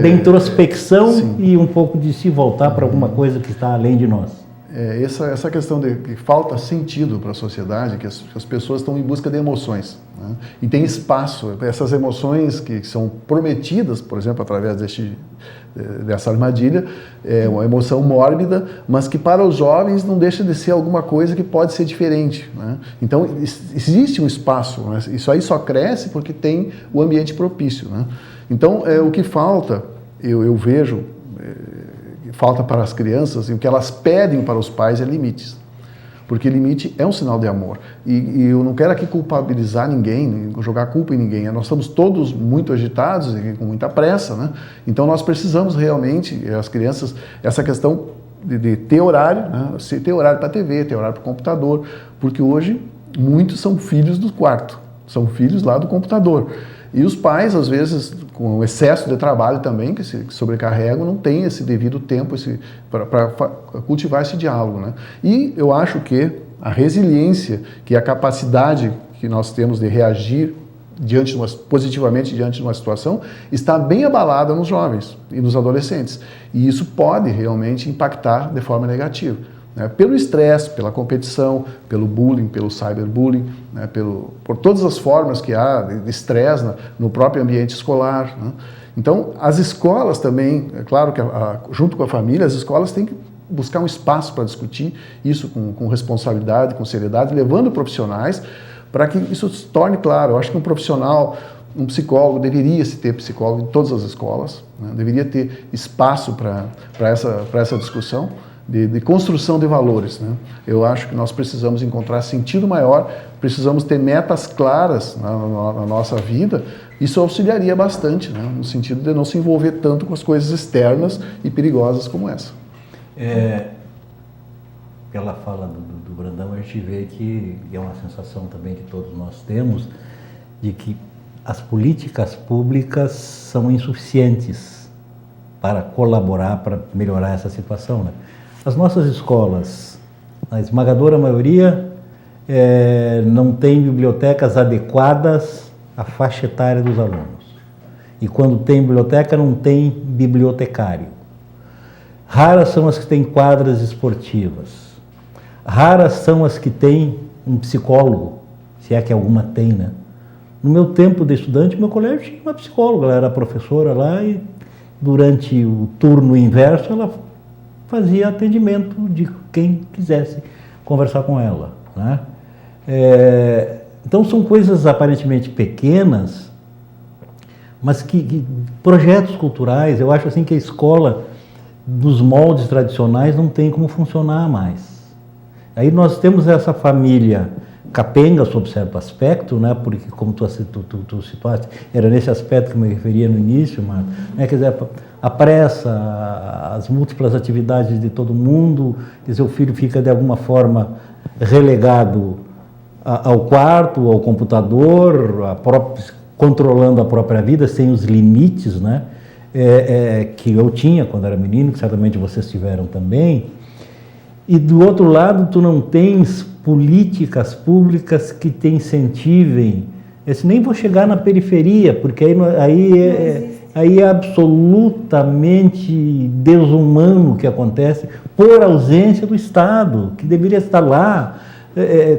Speaker 1: de introspecção e um pouco de se voltar para alguma coisa que está além de nós.
Speaker 2: essa questão de que falta sentido para a sociedade, que as pessoas estão em busca de emoções, né? E tem espaço, essas emoções que são prometidas, por exemplo, através dessa armadilha, é uma emoção mórbida, mas que para os jovens não deixa de ser alguma coisa que pode ser diferente, né? Então, existe um espaço, né? Isso aí só cresce porque tem o ambiente propício, né? Então, o que falta, eu vejo, falta para as crianças, e o que elas pedem para os pais é limites. Porque limite é um sinal de amor. E eu não quero aqui culpabilizar ninguém, jogar culpa em ninguém. Nós estamos todos muito agitados e com muita pressa, né? Então nós precisamos realmente, as crianças, essa questão de ter horário, né? Ter horário para a TV, ter horário para o computador, porque hoje muitos são filhos do quarto, são filhos lá do computador. E os pais, às vezes, com o excesso de trabalho também, que se sobrecarregam, não têm esse devido tempo para cultivar esse diálogo, né? E eu acho que a resiliência, que é a capacidade que nós temos de reagir positivamente diante de uma situação, está bem abalada nos jovens e nos adolescentes. E isso pode realmente impactar de forma negativa, né? Pelo estresse, pela competição, pelo bullying, pelo cyberbullying, né? Por todas as formas que há de estresse no próprio ambiente escolar, né? Então, as escolas também, é claro que junto com a família, as escolas têm que buscar um espaço para discutir isso com responsabilidade, com seriedade, levando profissionais para que isso se torne claro. Eu acho que um psicólogo, deveria se ter psicólogo em todas as escolas, né? Deveria ter espaço para essa discussão de construção de valores, né? Eu acho que nós precisamos encontrar sentido maior, precisamos ter metas claras na nossa vida. Isso auxiliaria bastante, né? No sentido de não se envolver tanto com as coisas externas e perigosas como essa.
Speaker 1: Pela fala do Brandão, a gente vê que é uma sensação também que todos nós temos, de que as políticas públicas são insuficientes para colaborar, para melhorar essa situação, né? As nossas escolas, a esmagadora maioria, não tem bibliotecas adequadas à faixa etária dos alunos. E quando tem biblioteca, não tem bibliotecário. Raras são as que têm quadras esportivas. Raras são as que têm um psicólogo, se é que alguma tem, né? No meu tempo de estudante, meu colégio tinha uma psicóloga, ela era professora lá e durante o turno inverso ela fazia atendimento de quem quisesse conversar com ela, né? Então são coisas aparentemente pequenas, mas que projetos culturais, eu acho assim que a escola dos moldes tradicionais não tem como funcionar mais. Aí nós temos essa família capenga sob certo aspecto, né? Porque como tu situaste, era nesse aspecto que eu me referia no início, mas, né? Quer dizer, a pressa, as múltiplas atividades de todo mundo, quer dizer, o filho fica de alguma forma relegado ao quarto, ao computador, controlando a própria vida, sem os limites, né? Que eu tinha quando era menino, que certamente vocês tiveram também. E do outro lado, tu não tens políticas públicas que te incentivem. Nem vou chegar na periferia, porque aí é absolutamente desumano o que acontece por ausência do Estado, que deveria estar lá,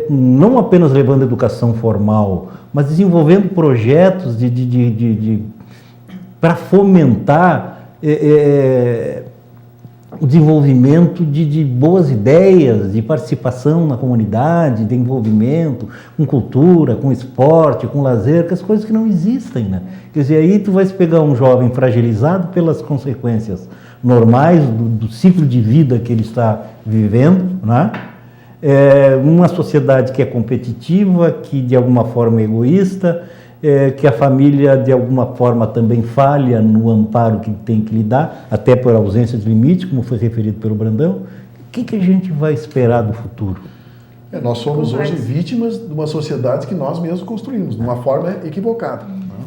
Speaker 1: não apenas levando educação formal, mas desenvolvendo projetos para fomentar o desenvolvimento de boas ideias, de participação na comunidade, de envolvimento com cultura, com esporte, com lazer, que as coisas que não existem, né? Quer dizer, aí tu vais pegar um jovem fragilizado pelas consequências normais do ciclo de vida que ele está vivendo, né? Uma sociedade que é competitiva, que de alguma forma é egoísta, que a família de alguma forma também falha no amparo que tem que lhe dar, até por ausência de limite, como foi referido pelo Brandão. O que a gente vai esperar do futuro?
Speaker 2: Nós somos hoje vítimas de uma sociedade que nós mesmos construímos, de uma forma equivocada.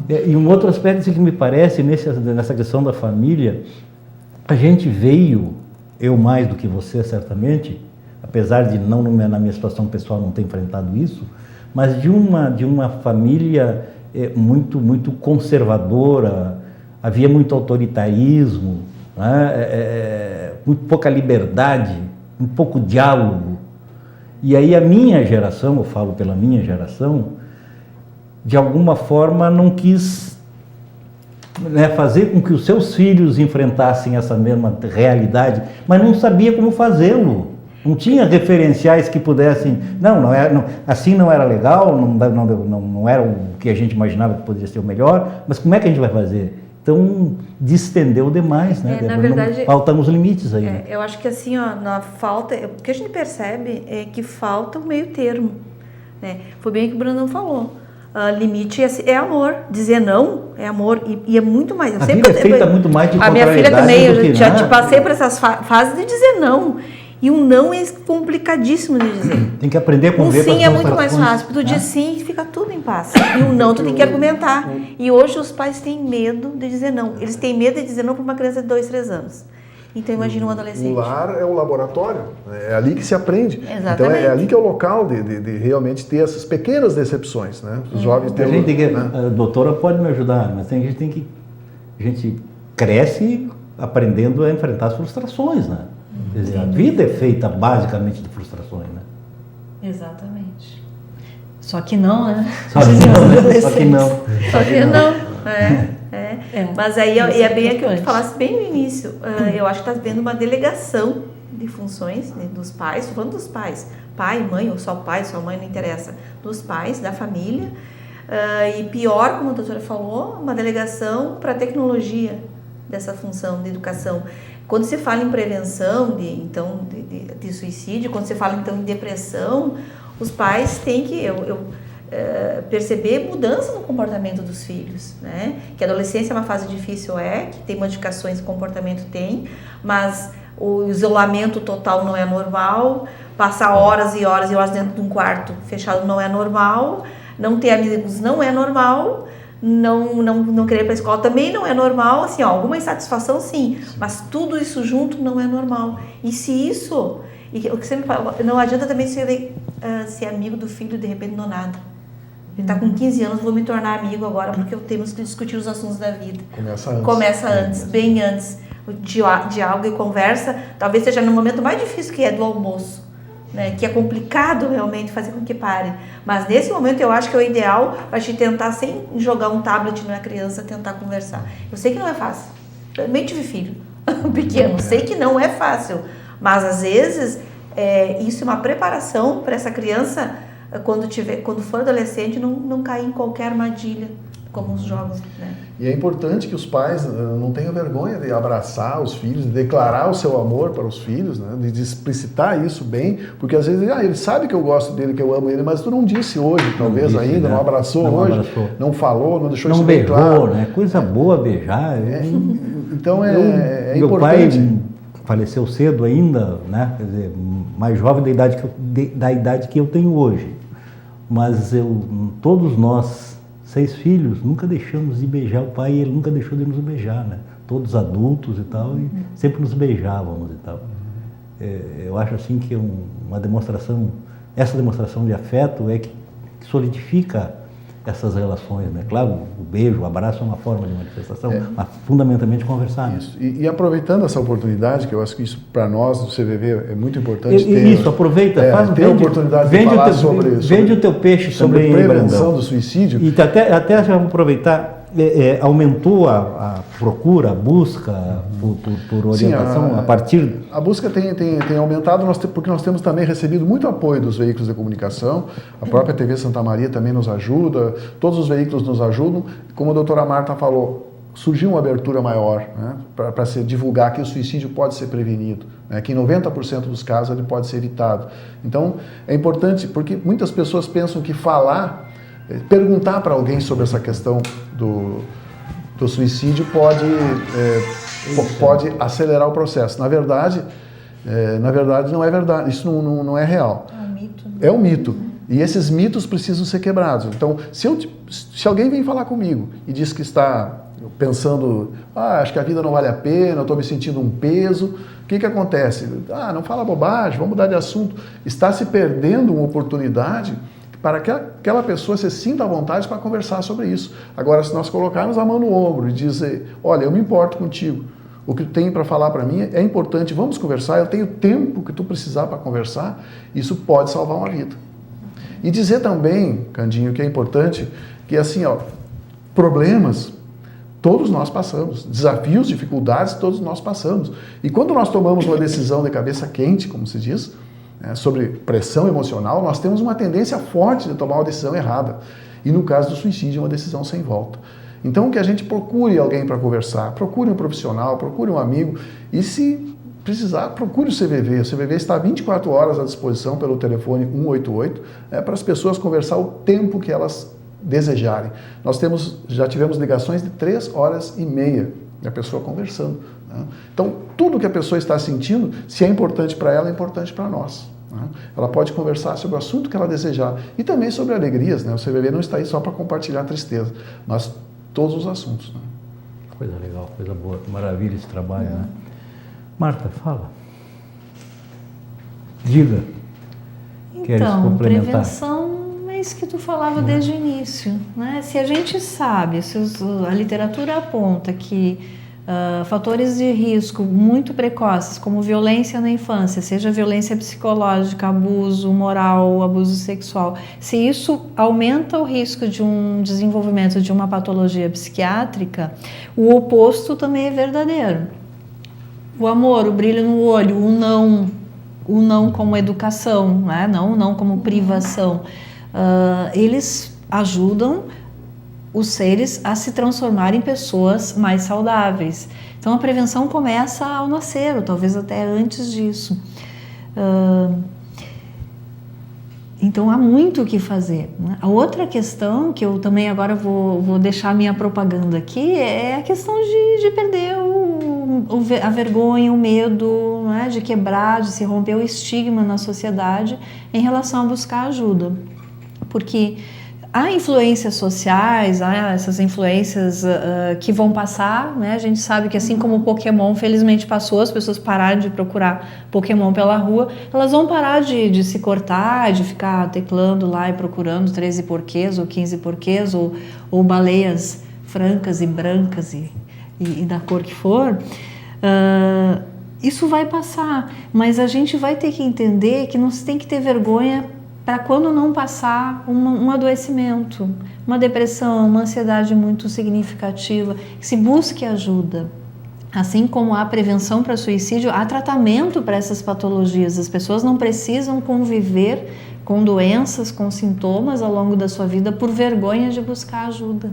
Speaker 1: E um outro aspecto que me parece, nessa questão da família, a gente veio, eu mais do que você certamente, apesar de não na minha situação pessoal não ter enfrentado isso, mas de uma família muito conservadora, havia muito autoritarismo, né? Muito pouca liberdade um pouco diálogo. E aí a minha geração, eu falo pela minha geração, de alguma forma não quis, né, fazer com que os seus filhos enfrentassem essa mesma realidade, mas não sabia como fazê-lo. Não tinha referenciais que pudessem... assim não era legal, não era o que a gente imaginava que poderia ser o melhor, mas como é que a gente vai fazer? Então, distendeu demais, né?
Speaker 3: Na verdade,
Speaker 1: faltam os limites aí. Né?
Speaker 3: Eu acho que assim, ó, o que a gente percebe é que falta o meio termo. Né? Foi bem o que o Brandão falou. Limite é amor. Dizer não é amor. E é muito mais.
Speaker 1: A vida é feita muito mais de
Speaker 3: a minha filha também, eu já te passei
Speaker 1: né?
Speaker 3: por essas fases de dizer não. E o não é complicadíssimo de dizer.
Speaker 1: Tem que aprender a conviver com as
Speaker 3: sim é muito mais
Speaker 1: frustrações,
Speaker 3: fácil. Tu diz sim e fica tudo em paz. E o não tu tem que argumentar. E hoje os pais têm medo de dizer não. Eles têm medo de dizer não para uma criança de 2, 3 anos. Então imagina um adolescente.
Speaker 2: O lar é o laboratório, é ali que se aprende.
Speaker 3: Exatamente.
Speaker 2: Então é ali que é o local de realmente ter essas pequenas decepções, né? Os jovens têm...
Speaker 1: A doutora pode me ajudar, mas a gente cresce aprendendo a enfrentar as frustrações, né? Quer dizer, a vida é feita basicamente de frustrações, né?
Speaker 4: Exatamente. Só que não, né?
Speaker 1: Só que não.
Speaker 3: Mas aí é bem aquilo que tu falasse bem no início. Eu acho que está vendo uma delegação de funções, né, dos pais, estou falando dos pais, pai, mãe, ou só pai, só mãe, não interessa, dos pais, da família. E pior, como a doutora falou, uma delegação para a tecnologia dessa função de educação. Quando se fala em prevenção de suicídio, quando se fala então em depressão, os pais têm que perceber mudança no comportamento dos filhos, né? Que a adolescência é uma fase difícil, que tem modificações de comportamento, mas o isolamento total não é normal, passar horas e horas dentro de um quarto fechado não é normal, não ter amigos não é normal, não querer ir para a escola também não é normal, assim, alguma insatisfação sim, mas tudo isso junto não é normal. E se isso, o que você me fala, não adianta também ser amigo do filho de repente não nada. Ele está com 15 anos, vou me tornar amigo agora porque temos que discutir os assuntos da vida. Começa antes, bem antes. O diálogo e conversa, talvez seja no momento mais difícil que é do almoço. Né, que é complicado realmente fazer com que pare. Mas nesse momento eu acho que é o ideal a gente tentar, sem jogar um tablet na criança, tentar conversar. Eu sei que não é fácil. Eu também tive filho pequeno, sei que não é fácil. Mas às vezes isso é uma preparação para essa criança, quando for adolescente, não cair em qualquer armadilha, como os jogos, né?
Speaker 2: E é importante que os pais não tenham vergonha de abraçar os filhos, de declarar o seu amor para os filhos, né? De explicitar isso bem, porque às vezes ele sabe que eu gosto dele, que eu amo ele, mas tu não disse hoje, talvez ainda, não abraçou hoje, não falou, não deixou isso bem claro.
Speaker 1: Né? Coisa boa beijar.
Speaker 2: Então é importante.
Speaker 1: Meu pai faleceu cedo ainda, né? Quer dizer, mais jovem da idade que eu tenho hoje, mas todos nós 6 filhos, nunca deixamos de beijar o pai e ele nunca deixou de nos beijar, né? Todos adultos e tal, e sempre nos beijávamos e tal. Eu acho assim que essa demonstração de afeto que solidifica essas relações, né? Claro, o beijo, o abraço é uma forma de manifestação, mas fundamentalmente conversar.
Speaker 2: Isso. E aproveitando essa oportunidade, que eu acho que isso para nós do CVV é muito importante.
Speaker 1: Aproveita,
Speaker 2: ter a oportunidade de falar sobre
Speaker 1: vende o teu peixe
Speaker 2: sobre
Speaker 1: também,
Speaker 2: prevenção do suicídio.
Speaker 1: E até já vou aproveitar, aumentou a procura, a busca por orientação. Sim, a partir...
Speaker 2: A busca tem aumentado, porque nós temos também recebido muito apoio dos veículos de comunicação, a própria TV Santa Maria também nos ajuda, todos os veículos nos ajudam. Como a doutora Marta falou, surgiu uma abertura maior, né, para se divulgar que o suicídio pode ser prevenido, né, que em 90% dos casos ele pode ser evitado. Então, é importante, porque muitas pessoas pensam que perguntar para alguém sobre essa questão do suicídio pode acelerar o processo. Na verdade, não é verdade. Isso não é real.
Speaker 4: É um mito.
Speaker 2: É um mito. E esses mitos precisam ser quebrados. Então, se alguém vem falar comigo e diz que está pensando, acho que a vida não vale a pena, eu estou me sentindo um peso, o que acontece? Não fala bobagem, vamos mudar de assunto. Está se perdendo uma oportunidade para que aquela pessoa se sinta à vontade para conversar sobre isso. Agora, se nós colocarmos a mão no ombro e dizer, olha, eu me importo contigo, O que tu tem para falar para mim é importante, vamos conversar, eu tenho tempo que tu precisar para conversar, isso pode salvar uma vida. E dizer também, Candinho, que é importante, que assim, ó, problemas todos nós passamos, desafios, dificuldades todos nós passamos. E quando nós tomamos uma decisão de cabeça quente, como se diz, sobre pressão emocional, nós temos uma tendência forte de tomar uma decisão errada. E no caso do suicídio é uma decisão sem volta. Então que a gente procure alguém para conversar, procure um profissional, procure um amigo e se precisar, procure o CVV. O CVV está 24 horas à disposição pelo telefone 188 para as pessoas conversar o tempo que elas desejarem. Nós já tivemos ligações de 3 horas e meia da pessoa conversando. Né? Então, tudo que a pessoa está sentindo, se é importante para ela, é importante para nós. Né? Ela pode conversar sobre o assunto que ela desejar e também sobre alegrias. Né? O CVV não está aí só para compartilhar tristeza, mas todos os assuntos. Né?
Speaker 1: Coisa legal, coisa boa. Maravilha esse trabalho, né? Marta, fala. Diga. Queres
Speaker 4: Então,
Speaker 1: complementar?
Speaker 4: prevenção é isso que tu falava desde o início. Né? Se a gente sabe, a literatura aponta que fatores de risco muito precoces, como violência na infância, seja violência psicológica, abuso moral, abuso sexual, se isso aumenta o risco de um desenvolvimento de uma patologia psiquiátrica, o oposto também é verdadeiro. O amor, o brilho no olho, o não como educação, né? não como privação, eles ajudam os seres a se transformarem em pessoas mais saudáveis. Então a prevenção começa ao nascer, ou talvez até antes disso. Então há muito o que fazer. Né? A outra questão, que eu também agora vou deixar minha propaganda aqui, é a questão de perder a vergonha, o medo, né? De quebrar, de se romper o estigma na sociedade em relação a buscar ajuda. Porque há influências sociais, há essas influências que vão passar, né? A gente sabe que assim como o Pokémon felizmente passou, as pessoas pararam de procurar Pokémon pela rua, elas vão parar de se cortar, de ficar teclando lá e procurando 13 porquês ou 15 porquês ou baleias francas e brancas e da cor que for. Isso vai passar, mas a gente vai ter que entender que não se tem que ter vergonha para quando não passar um adoecimento, uma depressão, uma ansiedade muito significativa, que se busque ajuda. Assim como há prevenção para suicídio, há tratamento para essas patologias. As pessoas não precisam conviver com doenças, com sintomas ao longo da sua vida por vergonha de buscar ajuda.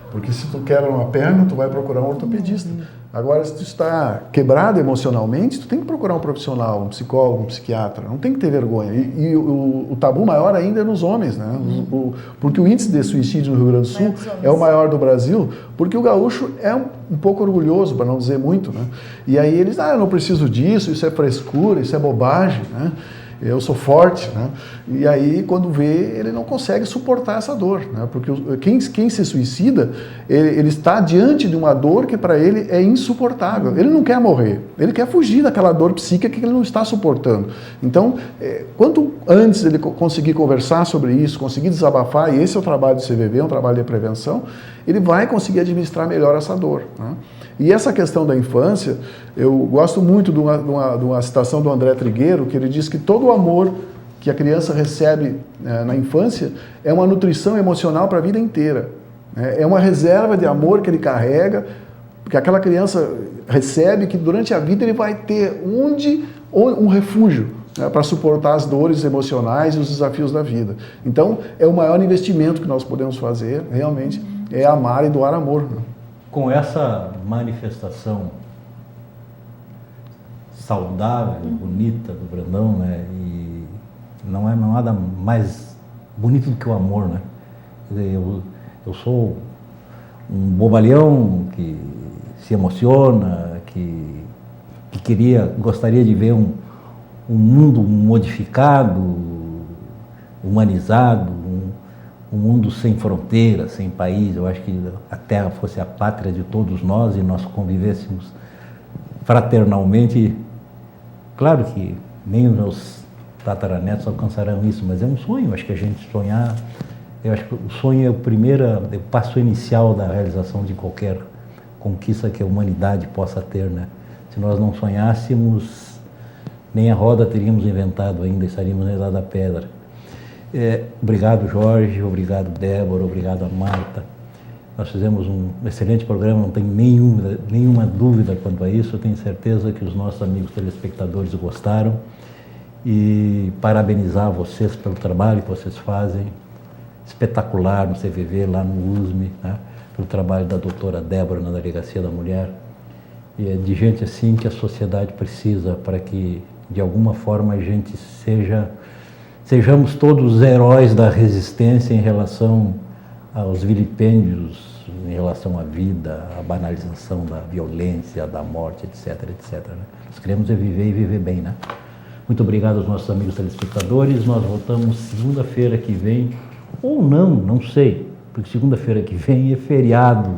Speaker 2: Porque se tu quebra uma perna, tu vai procurar um ortopedista. Agora, se tu está quebrado emocionalmente, tu tem que procurar um profissional, um psicólogo, um psiquiatra. Não tem que ter vergonha. E o tabu maior ainda é nos homens, né? Porque o índice de suicídio no Rio Grande do Sul é o maior do Brasil, porque o gaúcho é um pouco orgulhoso, para não dizer muito, né? E aí eles, eu não preciso disso, isso é frescura, isso é bobagem, né? Eu sou forte, né? E aí, quando vê, ele não consegue suportar essa dor, né? Porque quem se suicida, ele está diante de uma dor que para ele é insuportável. Ele não quer morrer, ele quer fugir daquela dor psíquica que ele não está suportando. Então, quanto antes ele conseguir conversar sobre isso, conseguir desabafar, e esse é o trabalho do CVV, é um trabalho de prevenção, ele vai conseguir administrar melhor essa dor, né? E essa questão da infância, eu gosto muito de uma citação do André Trigueiro, que ele diz que todo o amor que a criança recebe na infância é uma nutrição emocional para a vida inteira. É uma reserva de amor que ele carrega, que aquela criança recebe, que durante a vida ele vai ter um refúgio, né, para suportar as dores emocionais e os desafios da vida. Então, é o maior investimento que nós podemos fazer, realmente, é amar e doar amor. Né?
Speaker 1: Com essa manifestação saudável, bonita do Brandão, né? E não há nada mais bonito do que o amor, né? Eu sou um bobalhão que se emociona, que gostaria de ver um mundo modificado, humanizado, um mundo sem fronteiras, sem país. Eu acho que a Terra fosse a pátria de todos nós e nós convivêssemos fraternalmente. Claro que nem os meus tataranetos alcançarão isso, mas é um sonho. Acho que a gente sonhar, eu acho que o sonho é o passo inicial da realização de qualquer conquista que a humanidade possa ter, né? Se nós não sonhássemos, nem a roda teríamos inventado ainda, estaríamos na Idade da Pedra. Obrigado, Jorge, obrigado, Débora, obrigado a Marta. Nós fizemos um excelente programa, não tem nenhuma dúvida quanto a isso. Eu tenho certeza que os nossos amigos telespectadores gostaram. E parabenizar vocês pelo trabalho que vocês fazem, espetacular no CVV, lá no USME, né? Pelo trabalho da doutora Débora na Delegacia da Mulher. E é de gente assim que a sociedade precisa para que, de alguma forma, a gente sejamos todos heróis da resistência em relação aos vilipêndios, em relação à vida, à banalização da violência, da morte, etc, etc. Né? Nós queremos viver e viver bem, né? Muito obrigado aos nossos amigos telespectadores. Nós voltamos segunda-feira que vem, ou não sei, porque segunda-feira que vem é feriado,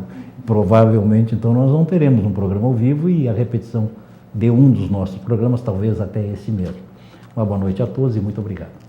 Speaker 1: provavelmente, então nós não teremos um programa ao vivo e a repetição de um dos nossos programas, talvez até esse mesmo. Uma boa noite a todos e muito obrigado.